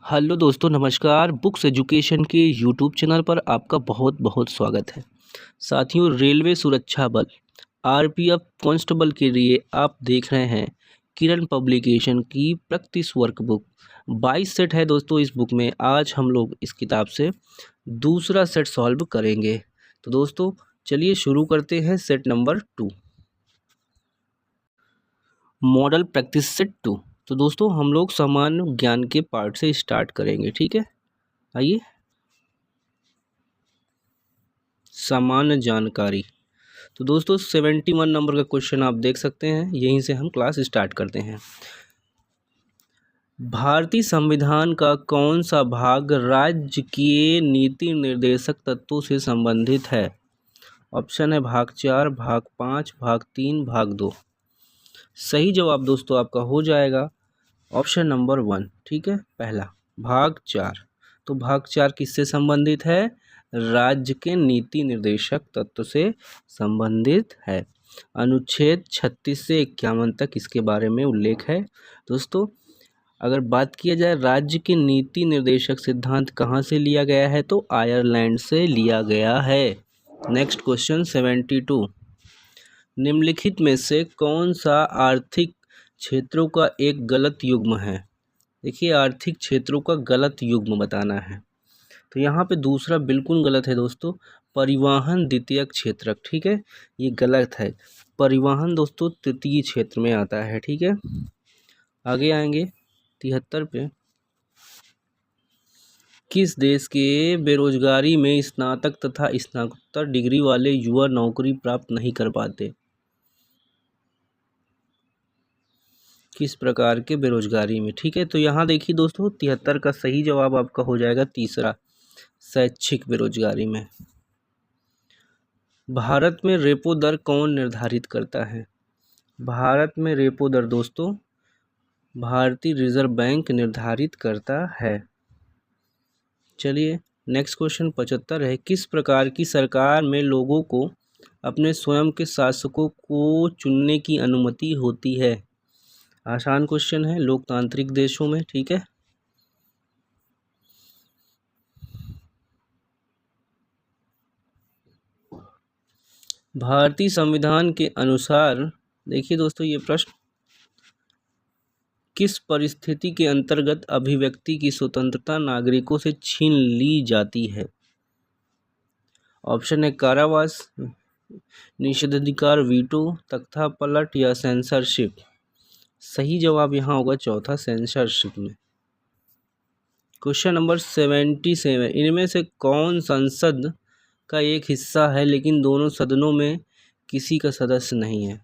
Hello दोस्तों, नमस्कार। Books education के यूट्यूब चैनल पर आपका बहुत बहुत स्वागत है। साथियों, रेलवे सुरक्षा बल आरपीएफ कांस्टेबल के लिए आप देख रहे हैं किरण पब्लिकेशन की प्रैक्टिस वर्कबुक। 22 सेट है दोस्तों इस बुक में। आज हम लोग इस किताब से दूसरा सेट सॉल्व करेंगे। तो दोस्तों चलिए शुरू करते हैं। Set number 2, model practice set 2। तो दोस्तों हम लोग सामान्य ज्ञान के पार्ट से स्टार्ट करेंगे, ठीक है। आइए, सामान्य जानकारी। तो दोस्तों 71 नंबर का क्वेश्चन आप देख सकते हैं। यहीं से हम क्लास स्टार्ट करते हैं। भारतीय संविधान का कौन सा भाग राज्य के नीति निर्देशक तत्वों से संबंधित है? ऑप्शन है भाग 4, भाग 5, भाग 3, भाग 2। सही जवाब दोस्तों आपका हो जाएगा ऑप्शन नंबर 1, ठीक है, पहला भाग 4। तो भाग 4 किससे संबंधित है? राज्य के नीति निर्देशक तत्व से संबंधित है। अनुच्छेद 36 से 51 तक इसके बारे में उल्लेख है। दोस्तों अगर बात किया जाए राज्य के नीति निर्देशक सिद्धांत कहाँ से लिया गया है, तो आयरलैंड से लिया गया है। नेक्स्ट क्वेश्चन 72, निम्नलिखित में से कौन सा आर्थिक क्षेत्रों का एक गलत युग्म है? देखिए, आर्थिक क्षेत्रों का गलत युग्म बताना है। तो यहाँ पे दूसरा बिल्कुल गलत है दोस्तों, परिवहन द्वितीयक क्षेत्रक, ठीक है, ये गलत है। परिवहन दोस्तों तृतीय क्षेत्र में आता है, ठीक है। आगे आएंगे 73 पे, किस देश के बेरोजगारी में स्नातक तथा स्नातकोत्तर डिग्री वाले युवा नौकरी प्राप्त नहीं कर पाते? किस प्रकार के बेरोजगारी में, ठीक है। तो यहाँ देखिए दोस्तों 73 का सही जवाब आपका हो जाएगा तीसरा, शैक्षिक बेरोजगारी में। भारत में रेपो दर कौन निर्धारित करता है? भारत में रेपो दर दोस्तों भारतीय रिजर्व बैंक निर्धारित करता है। चलिए नेक्स्ट क्वेश्चन 75 है, किस प्रकार की सरकार में लोगों को अपने स्वयं के शासकों को चुनने की अनुमति होती है? आसान क्वेश्चन है, लोकतांत्रिक देशों में, ठीक है। भारतीय संविधान के अनुसार देखिए दोस्तों ये प्रश्न, किस परिस्थिति के अंतर्गत अभिव्यक्ति की स्वतंत्रता नागरिकों से छीन ली जाती है? ऑप्शन है कारावास, निषेधाधिकार, वीटो, तख्ता पलट या सेंसरशिप। सही जवाब यहाँ होगा चौथा, सेंसरशिप में। क्वेश्चन नंबर 77, इनमें से कौन संसद का एक हिस्सा है लेकिन दोनों सदनों में किसी का सदस्य नहीं है?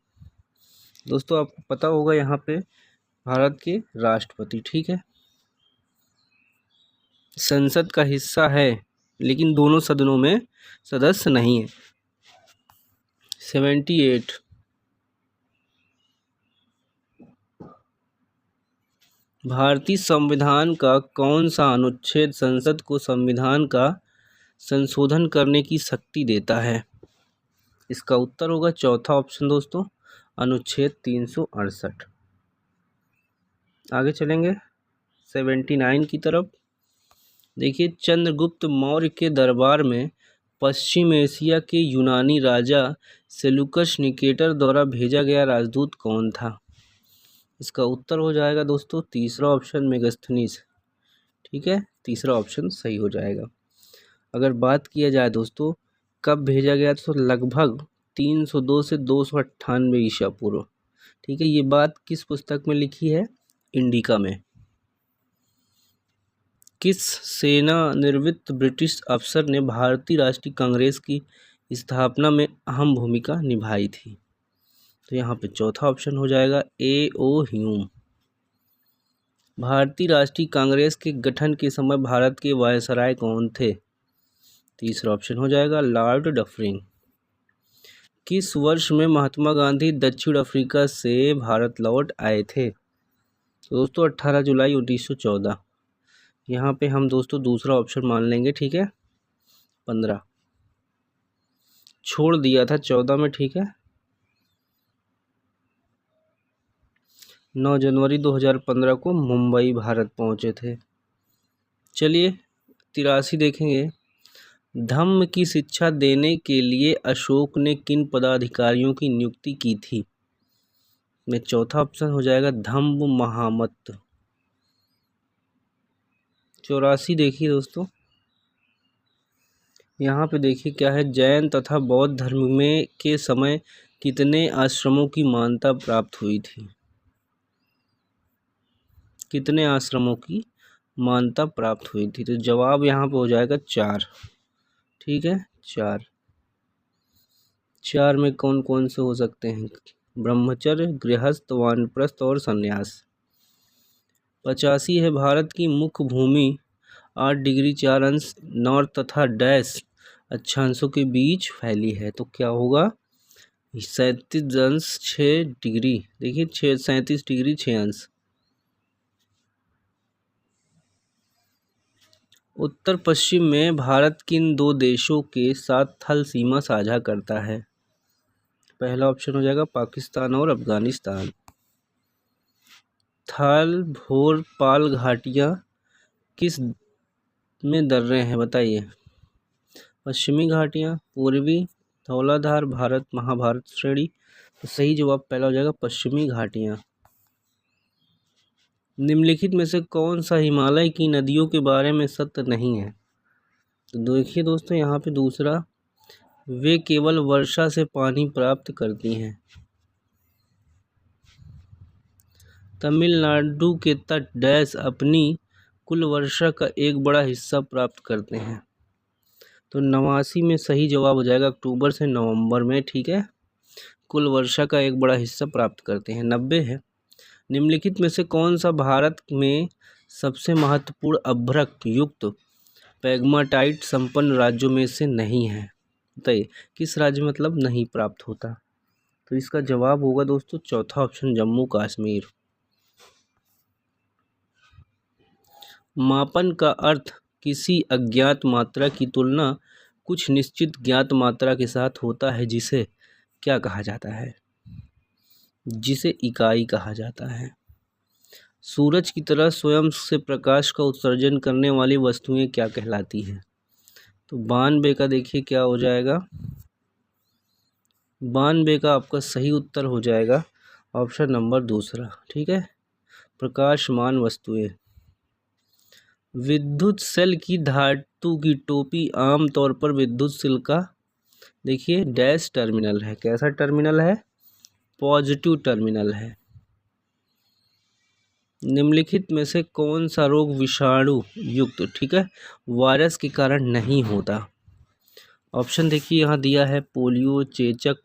दोस्तों आपको पता होगा यहाँ पे भारत के राष्ट्रपति, ठीक है। संसद का हिस्सा है लेकिन दोनों सदनों में सदस्य नहीं है। 78, भारतीय संविधान का कौन सा अनुच्छेद संसद को संविधान का संशोधन करने की शक्ति देता है? इसका उत्तर होगा चौथा ऑप्शन दोस्तों, अनुच्छेद 368। आगे चलेंगे 79 की तरफ। देखिए, चंद्रगुप्त मौर्य के दरबार में पश्चिम एशिया के यूनानी राजा सेलुकस निकेटर द्वारा भेजा गया राजदूत कौन था? इसका उत्तर हो जाएगा दोस्तों तीसरा ऑप्शन, मेगास्थनीज, ठीक है, तीसरा ऑप्शन सही हो जाएगा। अगर बात किया जाए दोस्तों कब भेजा गया, तो लगभग 302 से 298 ईसा पूर्व, ठीक है। ये बात किस पुस्तक में लिखी है? इंडिका में। किस सेवानिवृत्त ब्रिटिश अफसर ने भारतीय राष्ट्रीय कांग्रेस की स्थापना में अहम भूमिका निभाई थी? तो यहाँ पे चौथा ऑप्शन हो जाएगा A.O. ह्यूम। भारतीय राष्ट्रीय कांग्रेस के गठन के समय भारत के वायसराय कौन थे? तीसरा ऑप्शन हो जाएगा लॉर्ड डफरिन। किस वर्ष में महात्मा गांधी दक्षिण अफ्रीका से भारत लौट आए थे? तो दोस्तों 18 जुलाई 1914। यहाँ पे हम दोस्तों दूसरा ऑप्शन मान लेंगे, ठीक है। 15 छोड़ दिया था 14 में, ठीक है। 9 जनवरी 2015 को मुंबई भारत पहुंचे थे। चलिए 83 देखेंगे। धम्म की शिक्षा देने के लिए अशोक ने किन पदाधिकारियों की नियुक्ति की थी? में चौथा ऑप्शन हो जाएगा धम्म महामत। 84 देखिए दोस्तों, यहाँ पे देखिए क्या है, जैन तथा बौद्ध धर्म में के समय कितने आश्रमों की मान्यता प्राप्त हुई थी? कितने आश्रमों की मान्यता प्राप्त हुई थी? तो जवाब यहाँ पे हो जाएगा 4। ठीक है, 4। 4 में कौन कौन से हो सकते हैं? ब्रह्मचर्य, गृहस्थ, वानप्रस्थ और संन्यास। 85 है, भारत की मुख्य भूमि 8 डिग्री 4 अंश नॉर्थ तथा डैश अक्षांशों के बीच फैली है। तो क्या होगा? 37 अंश 6 डिग्री। देखिए 37 डिग्री 6 अंश। उत्तर पश्चिम में भारत किन दो देशों के साथ थल सीमा साझा करता है? पहला ऑप्शन हो जाएगा पाकिस्तान और अफगानिस्तान। थाल भोर पाल घाटियाँ किस में दर्रे हैं बताइए? पश्चिमी घाटियाँ, पूर्वी, धौलाधार, भारत महाभारत श्रेणी। तो सही जवाब पहला हो जाएगा पश्चिमी घाटियाँ। निम्नलिखित में से कौन सा हिमालय की नदियों के बारे में सत्य नहीं है? तो देखिए दोस्तों, यहाँ पे दूसरा, वे केवल वर्षा से पानी प्राप्त करती हैं। तमिलनाडु के तट डैश अपनी कुल वर्षा का एक बड़ा हिस्सा प्राप्त करते हैं। तो 89 में सही जवाब हो जाएगा अक्टूबर से नवंबर में। ठीक है, कुल वर्षा का एक बड़ा हिस्सा प्राप्त करते हैं। 90 है, निम्नलिखित में से कौन सा भारत में सबसे महत्वपूर्ण अभ्रक युक्त पैग्माटाइट संपन्न राज्यों में से नहीं है? बताइए किस राज्य मतलब नहीं प्राप्त होता? तो इसका जवाब होगा दोस्तों चौथा ऑप्शन जम्मू कश्मीर। मापन का अर्थ किसी अज्ञात मात्रा की तुलना कुछ निश्चित ज्ञात मात्रा के साथ होता है, जिसे क्या कहा जाता है? जिसे इकाई कहा जाता है। सूरज की तरह स्वयं से प्रकाश का उत्सर्जन करने वाली वस्तुएं क्या कहलाती हैं? तो 92 का देखिए क्या हो जाएगा, 92 का आपका सही उत्तर हो जाएगा ऑप्शन नंबर दूसरा। ठीक है, प्रकाशमान वस्तुएं। विद्युत सेल की धातु की टोपी आमतौर पर विद्युत सेल का देखिए डैश टर्मिनल है। कैसा टर्मिनल है? पॉजिटिव टर्मिनल है। निम्नलिखित में से कौन सा रोग विषाणु युक्त, ठीक है, वायरस के कारण नहीं होता? ऑप्शन देखिए यहाँ दिया है, पोलियो, चेचक,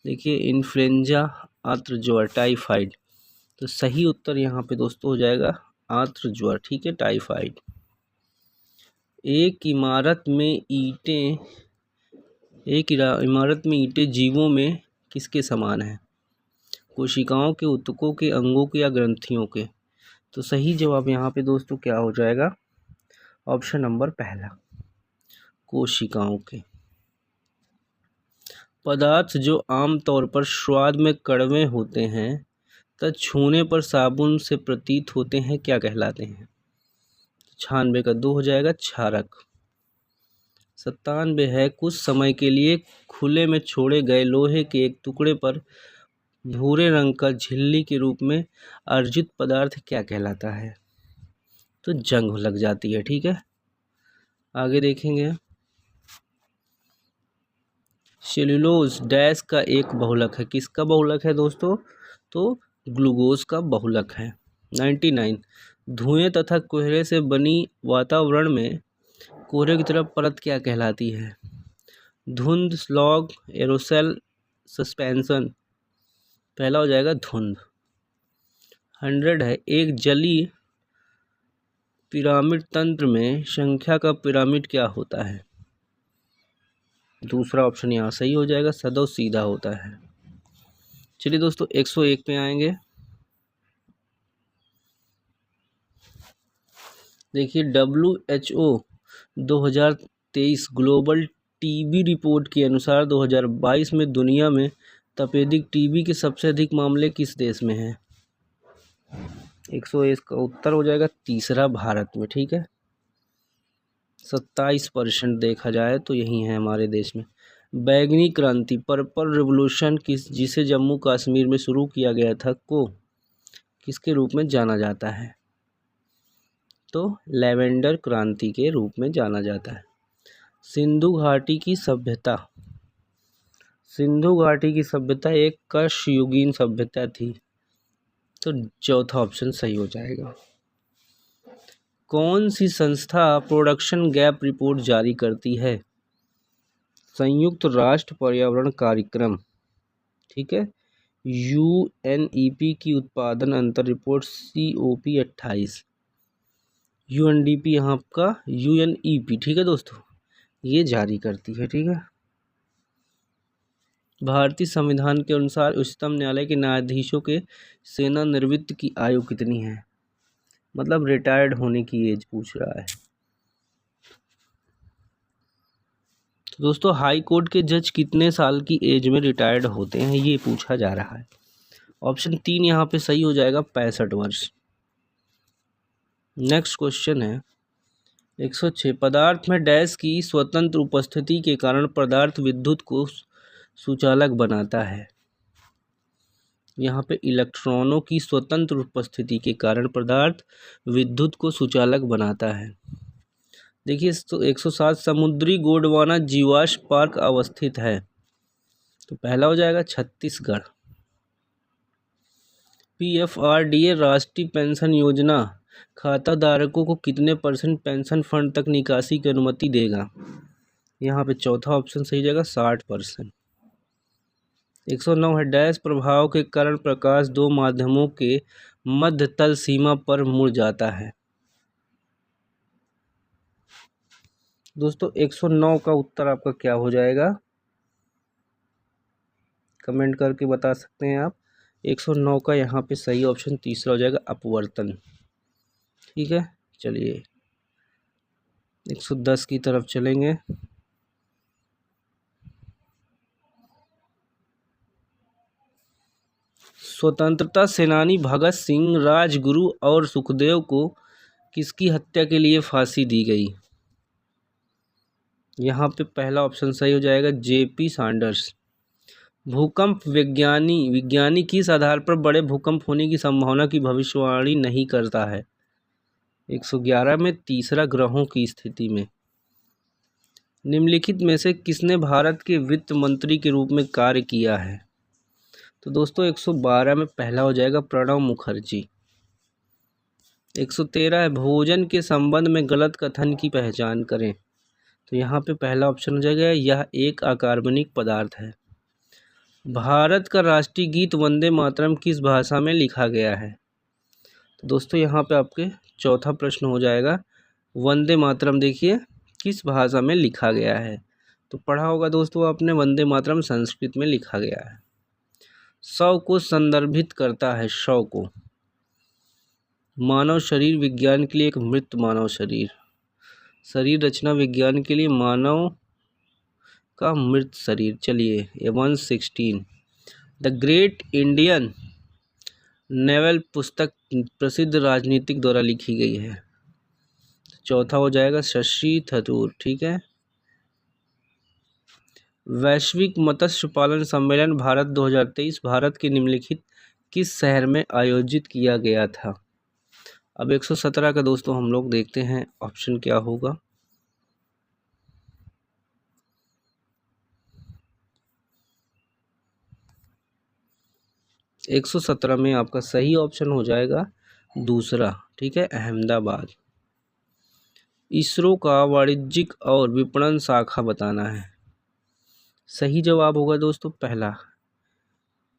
देखिए इन्फ्लुएंजा, आंत्र ज्वर, टाइफाइड। तो सही उत्तर यहाँ पे दोस्तों हो जाएगा आंत्र ज्वर। ठीक है, टाइफाइड। एक इमारत में ईंटें जीवों में किसके समान है? कोशिकाओं के, ऊतकों के, अंगों के या ग्रंथियों के? तो सही जवाब यहाँ पे दोस्तों क्या हो जाएगा ऑप्शन नंबर पहला, कोशिकाओं के। पदार्थ जो आमतौर पर स्वाद में कड़वे होते हैं तथा छूने पर साबुन से प्रतीत होते हैं, क्या कहलाते हैं? 96 का 2 हो जाएगा क्षारक। 97 है, कुछ समय के लिए खुले में छोड़े गए लोहे के एक टुकड़े पर भूरे रंग का झिल्ली के रूप में अर्जित पदार्थ क्या कहलाता है? तो जंग लग जाती है। ठीक है, आगे देखेंगे। सेल्यूलोज डैश का एक बहुलक है। किसका बहुलक है दोस्तों? तो ग्लूकोज का बहुलक है। 99, धुएं तथा कोहरे से बनी वातावरण में कोहरे की तरफ परत क्या कहलाती है? धुंध, स्लॉग, एरोसेल, सस्पेंशन। पहला हो जाएगा धुंध। 100 है, एक जलीय पिरामिड तंत्र में संख्या का पिरामिड क्या होता है? दूसरा ऑप्शन यहाँ सही हो जाएगा, सदैव सीधा होता है। चलिए दोस्तों 101 पे आएंगे। देखिए WHO 2023 ग्लोबल टीबी रिपोर्ट के अनुसार 2022 में दुनिया में तपेदिक टीबी के सबसे अधिक मामले किस देश में हैं? 101 का उत्तर हो जाएगा तीसरा, भारत में। ठीक है, 27% देखा जाए तो यही है हमारे देश में। बैंगनी क्रांति, पर्पल रिवॉल्यूशन जिसे जम्मू कश्मीर में शुरू किया गया था को किसके रूप में जाना जाता है? तो लैवेंडर क्रांति के रूप में जाना जाता है। सिंधु घाटी की सभ्यता, सिंधु घाटी की सभ्यता एक कशयुगीन सभ्यता थी, तो चौथा ऑप्शन सही हो जाएगा। कौन सी संस्था प्रोडक्शन गैप रिपोर्ट जारी करती है? संयुक्त राष्ट्र पर्यावरण कार्यक्रम, ठीक है। UNEP की उत्पादन अंतर रिपोर्ट COP28, UNDP यहाँ का UNEP, ठीक है दोस्तों, ये जारी करती है, ठीक है। भारतीय संविधान के अनुसार उच्चतम न्यायालय के न्यायाधीशों के सेवानिवृत्ति की आयु कितनी है? मतलब रिटायर्ड होने की एज पूछ रहा है। तो दोस्तों हाई कोर्ट के जज कितने साल की एज में रिटायर्ड होते हैं, ये पूछा जा रहा है। ऑप्शन 3 यहाँ पे सही हो जाएगा, 65 वर्ष। नेक्स्ट क्वेश्चन है 106, पदार्थ में डैश की स्वतंत्र उपस्थिति के कारण पदार्थ विद्युत को सुचालक बनाता है। यहाँ पे इलेक्ट्रॉनों की स्वतंत्र उपस्थिति के कारण पदार्थ विद्युत को सुचालक बनाता है। देखिए 107, समुद्री गोंडवाना जीवाश्म पार्क अवस्थित है। तो पहला हो जाएगा छत्तीसगढ़। PFRDA राष्ट्रीय पेंशन योजना खाता धारकों को कितने % पेंशन फंड तक निकासी की अनुमति देगा? यहाँ पे चौथा ऑप्शन सही जाएगा, 60%। 109 है, डैश प्रभाव के कारण प्रकाश दो माध्यमों के मध्य तल सीमा पर मुड़ जाता है। दोस्तों 109 का उत्तर आपका क्या हो जाएगा, कमेंट करके बता सकते हैं आप। 109 का यहाँ पे सही ऑप्शन तीसरा हो जाएगा, अपवर्तन, ठीक है। चलिए 110 की तरफ चलेंगे। स्वतंत्रता सेनानी भगत सिंह, राजगुरु और सुखदेव को किसकी हत्या के लिए फांसी दी गई? यहाँ पे पहला ऑप्शन सही हो जाएगा, JP सैंडर्स। भूकंप विज्ञानी किस आधार पर बड़े भूकंप होने की संभावना की भविष्यवाणी नहीं करता है? 111 में तीसरा, ग्रहों की स्थिति में। निम्नलिखित में से किसने भारत के वित्त मंत्री के रूप में कार्य किया है? तो दोस्तों 112 में पहला हो जाएगा, प्रणब मुखर्जी। 113 है, भोजन के संबंध में गलत कथन की पहचान करें। तो यहाँ पे पहला ऑप्शन हो जाएगा, यह एक अकार्बनिक पदार्थ है। भारत का राष्ट्रीय गीत वंदे मातरम किस भाषा में लिखा गया है? तो दोस्तों यहाँ पे आपके चौथा प्रश्न हो जाएगा, वंदे मातरम देखिए किस भाषा में लिखा गया है। तो पढ़ा होगा दोस्तों आपने, वंदे मातरम संस्कृत में लिखा गया है। शव को संदर्भित करता है, शव को। मानव शरीर विज्ञान के लिए एक मृत मानव शरीर, शरीर रचना विज्ञान के लिए मानव का मृत शरीर। चलिए 116, द ग्रेट इंडियन नॉवेल पुस्तक प्रसिद्ध राजनीतिक द्वारा लिखी गई है। चौथा हो जाएगा, शशि थरूर, ठीक है। वैश्विक मत्स्य पालन सम्मेलन भारत 2023 भारत के निम्नलिखित किस शहर में आयोजित किया गया था? अब 117 का दोस्तों हम लोग देखते हैं ऑप्शन क्या होगा। तो 117 में आपका सही ऑप्शन हो जाएगा दूसरा, ठीक है, अहमदाबाद। इसरो का वाणिज्यिक और विपणन शाखा बताना है। सही जवाब होगा दोस्तों पहला,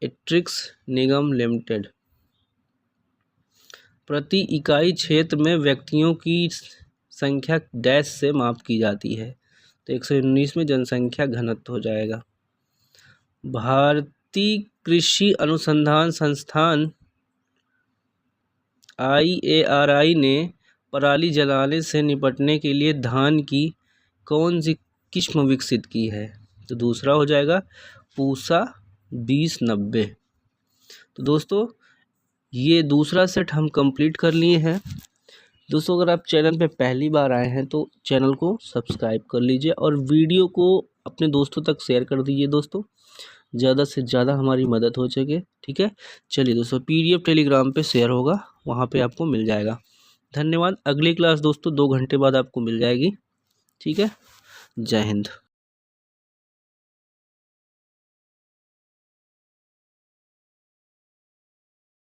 एट्रिक्स निगम लिमिटेड। प्रति इकाई क्षेत्र में व्यक्तियों की संख्या डैश से माप की जाती है। तो 119 में जनसंख्या घनत्व हो जाएगा। भारतीय कृषि अनुसंधान संस्थान IARI ने पराली जलाने से निपटने के लिए धान की कौन सी किस्म विकसित की है? तो दूसरा हो जाएगा, पूसा 2090। तो दोस्तों ये दूसरा सेट हम कंप्लीट कर लिए हैं। दोस्तों अगर आप चैनल पे पहली बार आए हैं तो चैनल को सब्सक्राइब कर लीजिए और वीडियो को अपने दोस्तों तक शेयर कर दीजिए दोस्तों, ज़्यादा से ज़्यादा हमारी मदद हो सके। ठीक है, चलिए दोस्तों PDF टेलीग्राम पे शेयर होगा, वहाँ पे आपको मिल जाएगा। धन्यवाद। अगली क्लास दोस्तों 2 घंटे बाद आपको मिल जाएगी। ठीक है, जय हिंद।